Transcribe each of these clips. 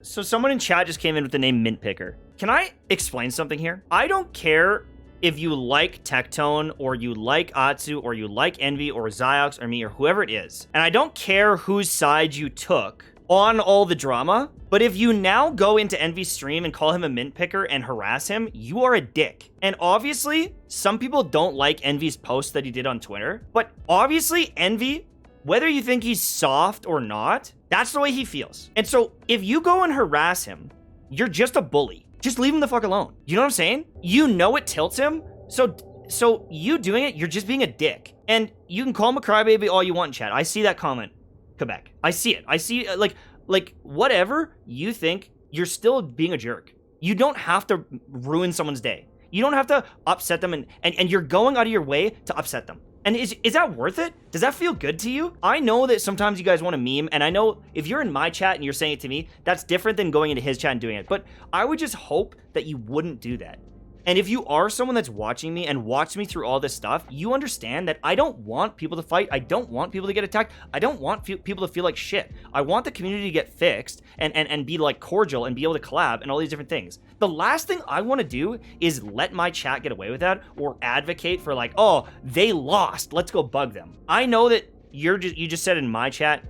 So someone in chat just came in with the name Mint Picker. Can I explain something here? I don't care if you like Tectone or you like Atsu or you like Envy or Ziox or me or whoever it is. And I don't care whose side you took on all the drama. But if you now go into Envy's stream and call him a Mint Picker and harass him, you are a dick. And obviously, some people don't like Envy's post that he did on Twitter. But obviously, Envy, whether you think he's soft or not, that's the way he feels. And so if you go and harass him, you're just a bully. Just leave him the fuck alone. You know what I'm saying? You know it tilts him. So you doing it, you're just being a dick. And you can call him a crybaby all you want in chat. I see that comment, Quebec. I see it. I see like whatever you think, you're still being a jerk. You don't have to ruin someone's day. You don't have to upset them and you're going out of your way to upset them. And is that worth it? Does that feel good to you? I know that sometimes you guys want to meme, and I know if you're in my chat and you're saying it to me, that's different than going into his chat and doing it. But I would just hope that you wouldn't do that. And if you are someone that's watching me and watched me through all this stuff, you understand that I don't want people to fight. I don't want people to get attacked. I don't want people to feel like shit. I want the community to get fixed and be like cordial and be able to collab and all these different things. The last thing I want to do is let my chat get away with that or advocate for like, oh, they lost, let's go bug them. I know that you just said in my chat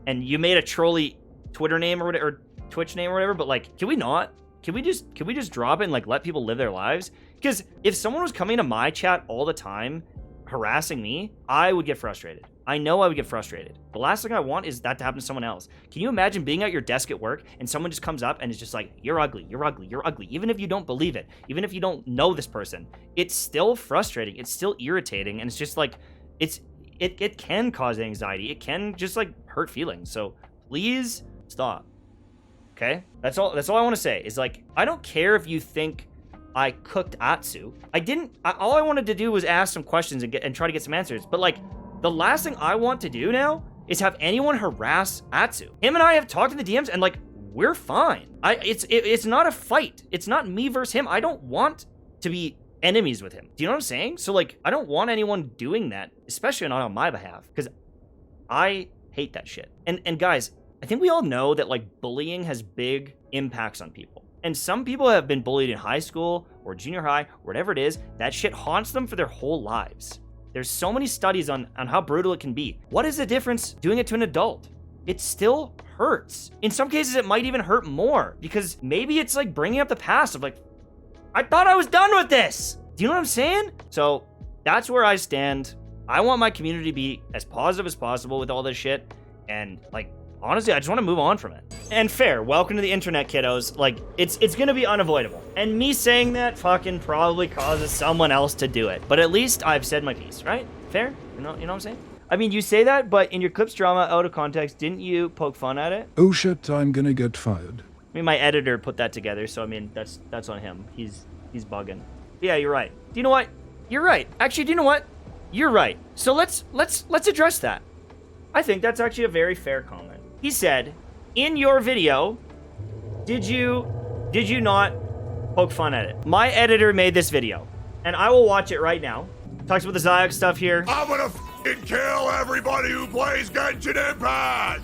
and you made a trolly Twitter name or whatever, or Twitch name or whatever, but like, can we not? Can we just drop it and like let people live their lives? Because if someone was coming to my chat all the time, harassing me, I would get frustrated. I know I would get frustrated. The last thing I want is that to happen to someone else. Can you imagine being at your desk at work and someone just comes up and is just like, you're ugly, you're ugly, you're ugly. Even if you don't believe it, even if you don't know this person, it's still frustrating. It's still irritating. And it's just like, it can cause anxiety. It can just like hurt feelings. So please stop. Okay, that's all I want to say is like, I don't care if you think I cooked Atsu. All I wanted to do was ask some questions and try to get some answers. But like, the last thing I want to do now is have anyone harass Atsu. Him and I have talked in the DMs and like, we're fine. It's not a fight. It's not me versus him. I don't want to be enemies with him. Do you know what I'm saying? So like, I don't want anyone doing that, especially not on my behalf, because I hate that shit. And guys, I think we all know that like bullying has big impacts on people. And some people have been bullied in high school or junior high, or whatever it is, that shit haunts them for their whole lives. There's so many studies on how brutal it can be. What is the difference doing it to an adult? It still hurts. In some cases, it might even hurt more because maybe it's like bringing up the past of like, I thought I was done with this. Do you know what I'm saying? So that's where I stand. I want my community to be as positive as possible with all this shit. And like, honestly, I just want to move on from it. And fair, welcome to the internet, kiddos. Like, it's gonna be unavoidable. And me saying that fucking probably causes someone else to do it. But at least I've said my piece, right? Fair? You know what I'm saying? I mean, you say that, but in your clips drama, out of context, didn't you poke fun at it? Oh shit, I'm gonna get fired. I mean, my editor put that together, so I mean, that's on him. He's bugging. Yeah, you're right. Do you know what? You're right. Actually, do you know what? You're right. So let's address that. I think that's actually a very fair comment. He said, in your video, did you not poke fun at it? My editor made this video, and I will watch it right now. Talks about the Ziox stuff here. I'm gonna f***ing kill everybody who plays Genshin Impact!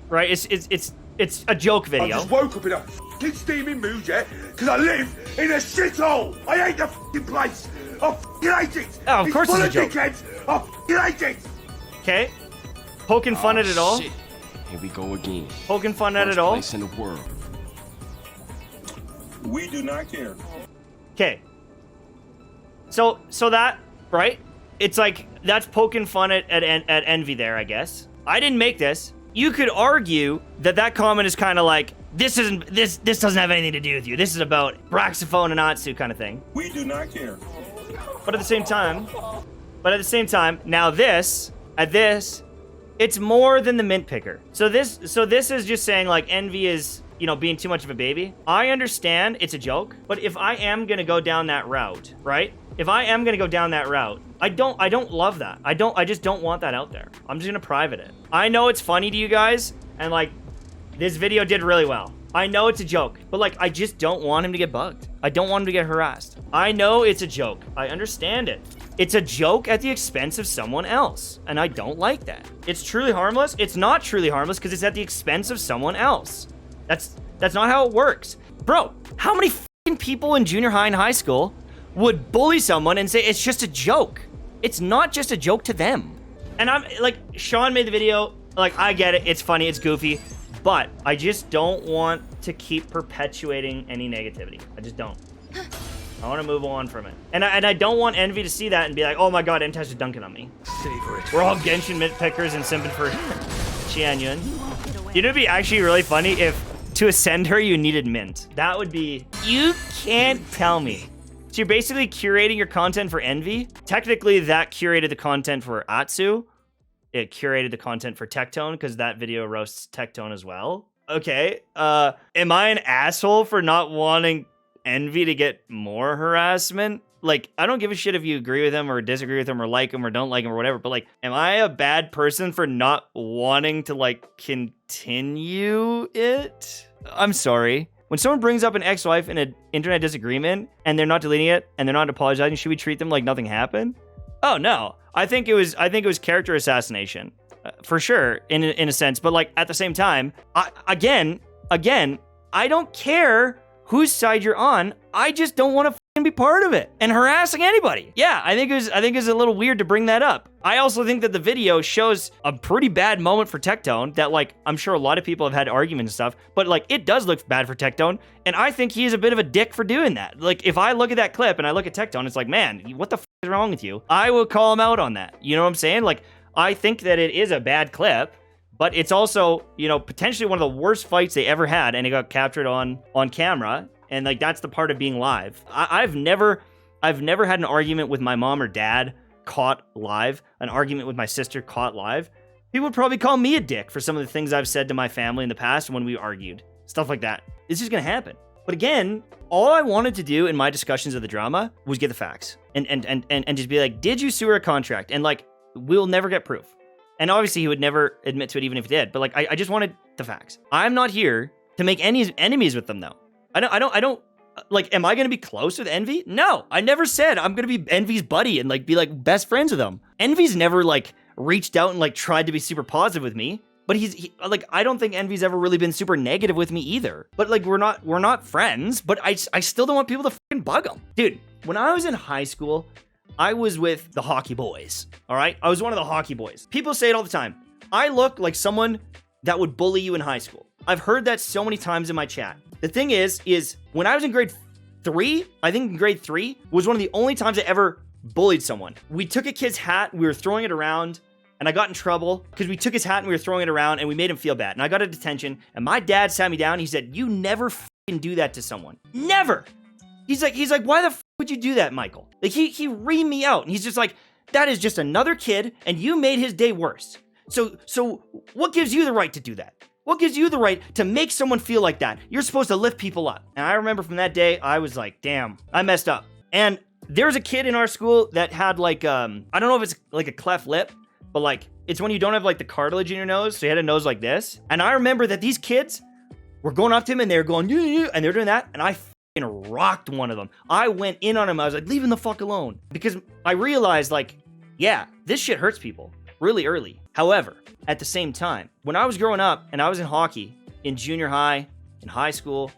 Right, it's a joke video. I just woke up in a f***ing steaming mood, yeah? Because I live in a shithole! I hate the f***ing place! I f***ing hate it! Oh, of course it's a joke. Dickheads. I f***ing hate it! Okay. Poking fun at it all. Shit. Here we go again. Poking fun at Worst it all. place in the world. We do not care. Okay. So that, right? It's like, that's poking fun at Envy there, I guess. I didn't make this. You could argue that comment is kind of like, this doesn't have anything to do with you. This is about Braxophone and Atsu kind of thing. We do not care. But at the same time, now this, it's more than the Mint Picker. So this is just saying like Envy is, you know, being too much of a baby. I understand it's a joke, but if I am gonna go down that route, right? If I am gonna go down that route, I don't love that. I just don't want that out there. I'm just gonna private it. I know it's funny to you guys, and like, this video did really well. I know it's a joke, but like, I just don't want him to get bugged. I don't want him to get harassed. I know it's a joke. I understand it. It's a joke at the expense of someone else, and I don't like that. It's truly harmless. It's not truly harmless because it's at the expense of someone else. That's not how it works. Bro, how many fucking people in junior high and high school would bully someone and say it's just a joke? It's not just a joke to them. And I'm like, Sean made the video, like, I get it, it's funny, it's goofy, but I just don't want to keep perpetuating any negativity. I just don't. I want to move on from it. And I don't want Envy to see that and be like, oh my god, Mtashed is dunking on me. Savor it. We're all Genshin mint pickers and simping for Xianyun. You know, it'd be actually really funny if to ascend her, you needed mint. That would be, you can't tell me. So you're basically curating your content for Envy. Technically, that curated the content for Atsu. It curated the content for Tectone, because that video roasts Tectone as well. Okay, am I an asshole for not wanting Envy to get more harassment? Like, I don't give a shit if you agree with him or disagree with him or like him or don't like him or whatever, but like, am I a bad person for not wanting to like continue it? I'm sorry. When someone brings up an ex-wife in an internet disagreement and they're not deleting it and they're not apologizing, should we treat them like nothing happened? Oh no, I think it was character assassination, for sure, in a sense. But like at the same time, again, I don't care whose side you're on. I just don't want to be part of it and harassing anybody. Yeah, I think it was a little weird to bring that up. I also think that the video shows a pretty bad moment for Tectone that, like, I'm sure a lot of people have had arguments and stuff, but like, it does look bad for Tectone, and I think he is a bit of a dick for doing that. Like, if I look at that clip and I look at Tectone, it's like, man, what the f is wrong with you? I will call him out on that. You know what I'm saying? Like, I think that it is a bad clip, but it's also, you know, potentially one of the worst fights they ever had, and it got captured on camera. And like, that's the part of being live. I've never had an argument with my mom or dad caught live, an argument with my sister caught live. People would probably call me a dick for some of the things I've said to my family in the past when we argued. Stuff like that. It's just gonna happen. But again, all I wanted to do in my discussions of the drama was get the facts. And just be like, did you sue her contract? And like, we'll never get proof. And obviously he would never admit to it even if he did. But like, I just wanted the facts. I'm not here to make any enemies with them though. I don't, like, am I going to be close with Envy? No, I never said I'm going to be Envy's buddy and like be like best friends with him. Envy's never like reached out and like tried to be super positive with me, but he like, I don't think Envy's ever really been super negative with me either. But like, we're not friends, but I still don't want people to fucking bug him. Dude, when I was in high school, I was with the hockey boys. All right. I was one of the hockey boys. People say it all the time. I look like someone that would bully you in high school. I've heard that so many times in my chat. The thing is when I was in grade 3, I think grade 3 was one of the only times I ever bullied someone. We took a kid's hat, we were throwing it around, and I got in trouble because we took his hat and we were throwing it around and we made him feel bad. And I got a detention, and my dad sat me down and he said, you never fucking do that to someone. Never. He's like, why the f would you do that, Michael? Like, he reamed me out, and he's just like, that is just another kid, and you made his day worse. So what gives you the right to do that? What gives you the right to make someone feel like that? You're supposed to lift people up. And I remember from that day, I was like, damn, I messed up. And there's a kid in our school that had like, I don't know if it's like a cleft lip, but like, it's when you don't have like the cartilage in your nose. So he had a nose like this. And I remember that these kids were going up to him and they were going, yeah, and they're doing that. And I fucking rocked one of them. I went in on him. I was like, leave him the fuck alone. Because I realized like, yeah, this shit hurts people really early. However, at the same time, when I was growing up and I was in hockey, in junior high, in high school,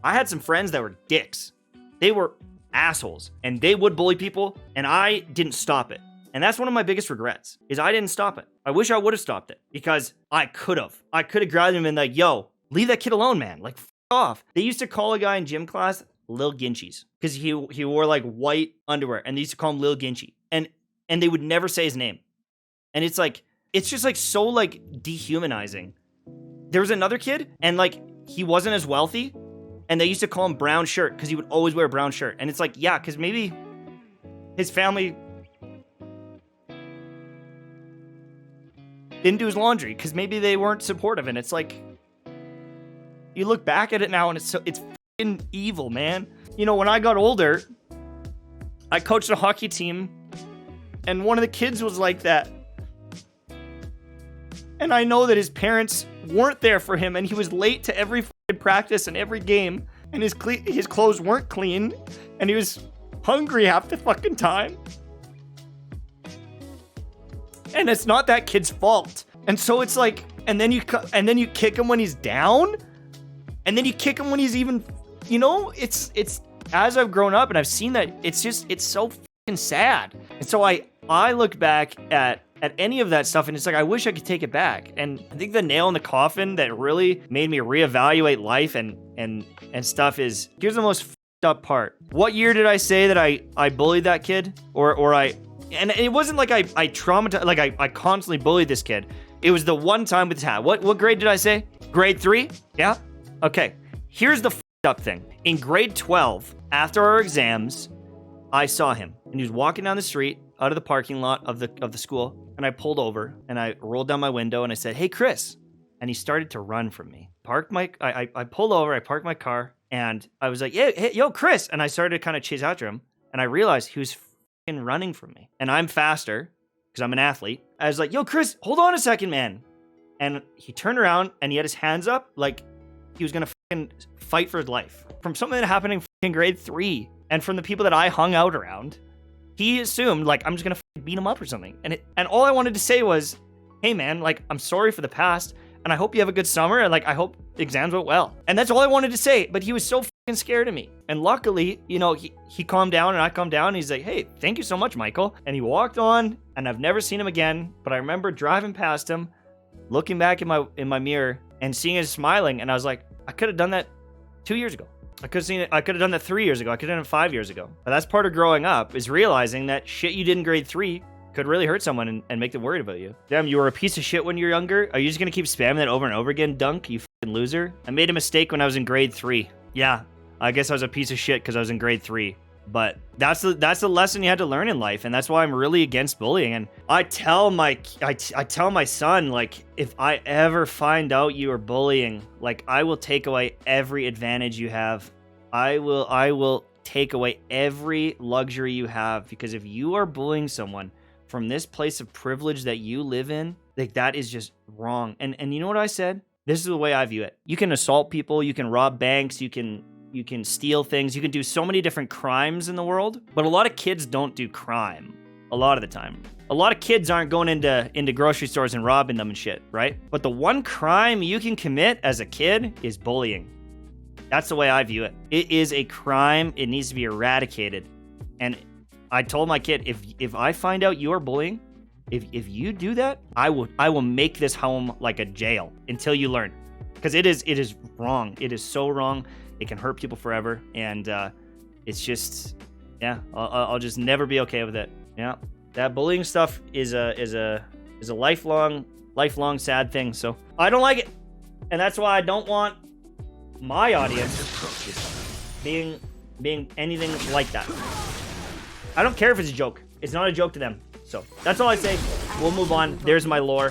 I had some friends that were dicks. They were assholes and they would bully people, and I didn't stop it. And that's one of my biggest regrets, is I didn't stop it. I wish I would have stopped it, because I could have. I could have grabbed him and been like, yo, leave that kid alone, man. Like, f off. They used to call a guy in gym class Lil Ginchies because he wore like white underwear, and they used to call him Lil Ginchy. And they would never say his name. And it's like, it's just like so like dehumanizing. There was another kid, and like, he wasn't as wealthy, and they used to call him Brown Shirt because he would always wear a brown shirt. And it's like, yeah, because maybe his family didn't do his laundry, because maybe they weren't supportive. And it's like, you look back at it now and it's fucking evil, man. You know, when I got older, I coached a hockey team, and one of the kids was like that. And I know that his parents weren't there for him, and he was late to every fucking practice and every game, and his clothes weren't clean, and he was hungry half the fucking time. And it's not that kid's fault. And so it's like, and then you kick him when he's down? And then you kick him when he's even, you know, it's as I've grown up and I've seen that, it's so fucking sad. And so I look back at any of that stuff and it's like, I wish I could take it back. And I think the nail in the coffin that really made me reevaluate life and stuff is, here's the most fucked up part. What year did I say that I bullied that kid? And it wasn't like I traumatized, like I constantly bullied this kid. It was the one time with his hat. What grade did I say? Grade 3? Yeah? Okay. Here's the fucked up thing. In grade 12, after our exams, I saw him and he was walking down the street out of the parking lot of the school, and I pulled over and I rolled down my window and I said, "Hey, Chris." And he started to run from me. I pulled over, I parked my car, and I was like, "Yeah, hey, yo, Chris." And I started to kind of chase after him, and I realized he was fucking running from me. And I'm faster because I'm an athlete. I was like, "Yo, Chris, hold on a second, man." And he turned around and he had his hands up like he was gonna fucking fight for his life. From something that happened in fucking grade 3, and from the people that I hung out around, he assumed like I'm just gonna beat him up or something. And all I wanted to say was, "Hey man, like I'm sorry for the past, and I hope you have a good summer, and like I hope exams went well." And that's all I wanted to say. But he was so fucking scared of me. And luckily, you know, he calmed down and I calmed down. And he's like, "Hey, thank you so much, Michael." And he walked on, and I've never seen him again. But I remember driving past him, looking back in my mirror, and seeing him smiling. And I was like, I could have done that 2 years ago. I could have done that 3 years ago. I could have done it 5 years ago. But that's part of growing up, is realizing that shit you did in grade 3 could really hurt someone and make them worried about you. Damn, you were a piece of shit when you were younger? Are you just gonna keep spamming that over and over again, Dunk, you fucking loser? I made a mistake when I was in grade 3. Yeah, I guess I was a piece of shit because I was in grade 3. But that's the lesson you had to learn in life, and that's why I'm really against bullying. And I tell my son, like, if I ever find out you are bullying, like, I will take away every advantage you have. I will take away every luxury you have, because if you are bullying someone from this place of privilege that you live in, like, that is just wrong. And you know what I said? This is the way I view it. You can assault people, you can rob banks, you can steal things, you can do so many different crimes in the world, but a lot of kids don't do crime a lot of the time. A lot of kids aren't going into grocery stores and robbing them and shit, right? But the one crime you can commit as a kid is bullying. That's the way I view it. It is a crime. It needs to be eradicated. And I told my kid, if I find out you are bullying, if you do that, I will make this home like a jail until you learn. Because it is wrong. It is so wrong. It can hurt people forever, and it's just, yeah, I'll just never be okay with it. Yeah, that bullying stuff is a lifelong sad thing. So I don't like it, and that's why I don't want my audience being anything like that. I don't care if it's a joke. It's not a joke to them. So that's all I say. We'll move on. There's my lore.